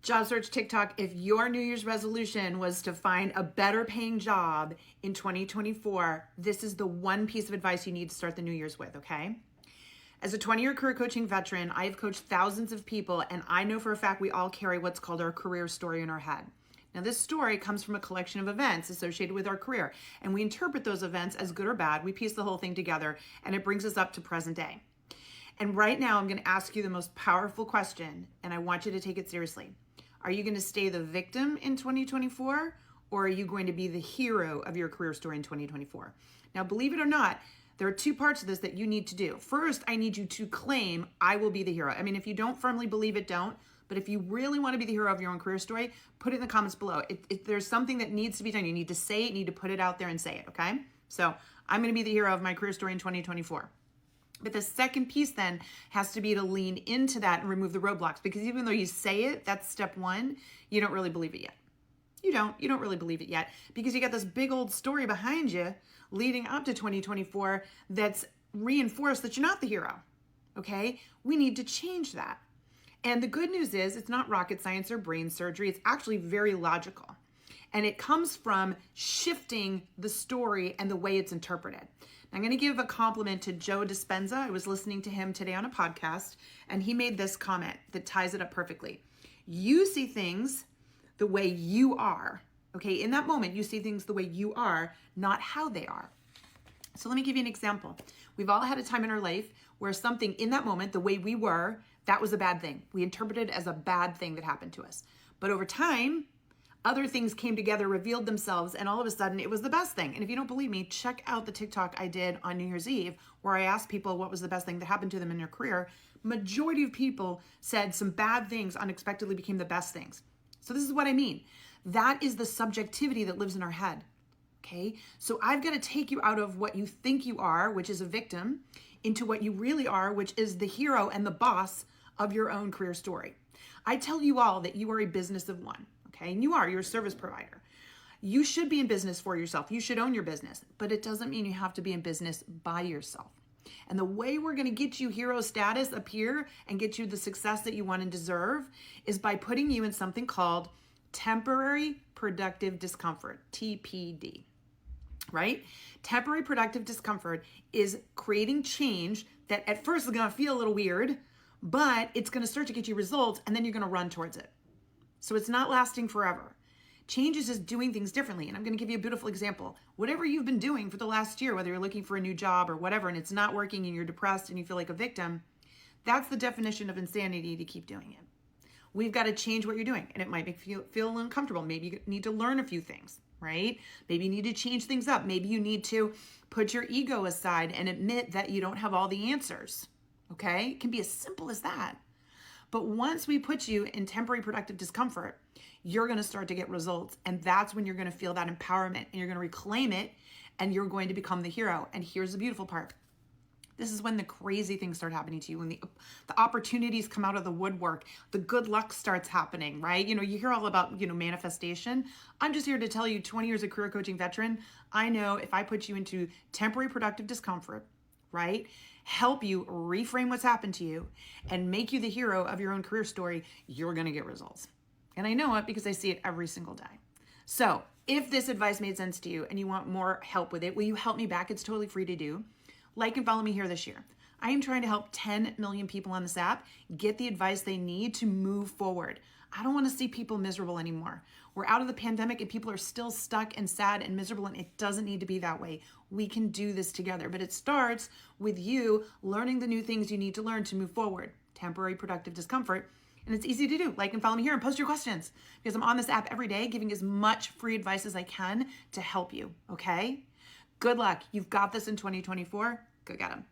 Job search TikTok, if your New Year's resolution was to find a better paying job in 2024, this is the one piece of advice you need to start the New Year's with, okay? As a 20-year career coaching veteran, I have coached thousands of people, and I know for a fact we all carry what's called our career story in our head. Now, this story comes from a collection of events associated with our career, and we interpret those events as good or bad. We piece the whole thing together, and it brings us up to present day. And right now, I'm going to ask you the most powerful question, and I want you to take it seriously. Are you going to stay the victim in 2024, or are you going to be the hero of your career story in 2024? Now, believe it or not, there are two parts of this that you need to do. First, I need you to claim, I will be the hero. I mean, if you don't firmly believe it, don't. But if you really want to be the hero of your own career story, put it in the comments below. If there's something that needs to be done, you need to say it, you need to put it out there and say it, okay? So I'm going to be the hero of my career story in 2024. But the second piece then has to be to lean into that and remove the roadblocks, because even though you say it, that's step one, you don't really believe it yet. You don't really believe it yet, because you got this big old story behind you leading up to 2024 that's reinforced that you're not the hero, okay? We need to change that. And the good news is it's not rocket science or brain surgery. It's actually very logical. And it comes from shifting the story and the way it's interpreted. I'm going to give a compliment to Joe Dispenza. I was listening to him today on a podcast, and he made this comment that ties it up perfectly. You see things the way you are, okay? In that moment, you see things the way you are, not how they are. So let me give you an example. We've all had a time in our life where something in that moment, the way we were, that was a bad thing. We interpreted it as a bad thing that happened to us. But over time, other things came together, revealed themselves, and all of a sudden it was the best thing. And if you don't believe me, check out the TikTok I did on New Year's Eve, where I asked people what was the best thing that happened to them in their career. Majority of people said some bad things unexpectedly became the best things. So this is what I mean. That is the subjectivity that lives in our head, okay? So I've got to take you out of what you think you are, which is a victim, into what you really are, which is the hero and the boss of your own career story. I tell you all that you are a business of one. Okay, and you're a service provider. You should be in business for yourself. You should own your business, but it doesn't mean you have to be in business by yourself. And the way we're going to get you hero status up here and get you the success that you want and deserve is by putting you in something called temporary productive discomfort, TPD, right? Temporary productive discomfort is creating change that at first is going to feel a little weird, but it's going to start to get you results, and then you're going to run towards it. So it's not lasting forever. Change is just doing things differently. And I'm going to give you a beautiful example. Whatever you've been doing for the last year, whether you're looking for a new job or whatever, and it's not working and you're depressed and you feel like a victim, that's the definition of insanity to keep doing it. We've got to change what you're doing. And it might make you feel uncomfortable. Maybe you need to learn a few things, right? Maybe you need to change things up. Maybe you need to put your ego aside and admit that you don't have all the answers, okay? It can be as simple as that. But once we put you in temporary productive discomfort, you're going to start to get results. And that's when you're going to feel that empowerment and you're going to reclaim it and you're going to become the hero. And here's the beautiful part. This is when the crazy things start happening to you, when the opportunities come out of the woodwork, the good luck starts happening, right? You hear all about, manifestation. I'm just here to tell you, 20 years of career coaching veteran, I know if I put you into temporary productive discomfort, right? Help you reframe what's happened to you and make you the hero of your own career story, you're going to get results. And I know it because I see it every single day. So if this advice made sense to you and you want more help with it, will you help me back? It's totally free to do. Like and follow me here this year. I am trying to help 10 million people on this app get the advice they need to move forward. I don't want to see people miserable anymore. We're out of the pandemic and people are still stuck and sad and miserable, and it doesn't need to be that way. We can do this together, but it starts with you learning the new things you need to learn to move forward. Temporary productive discomfort. And it's easy to do. Like and follow me here and post your questions, because I'm on this app every day giving as much free advice as I can to help you, okay? Good luck. You've got this in 2024. Go get 'em.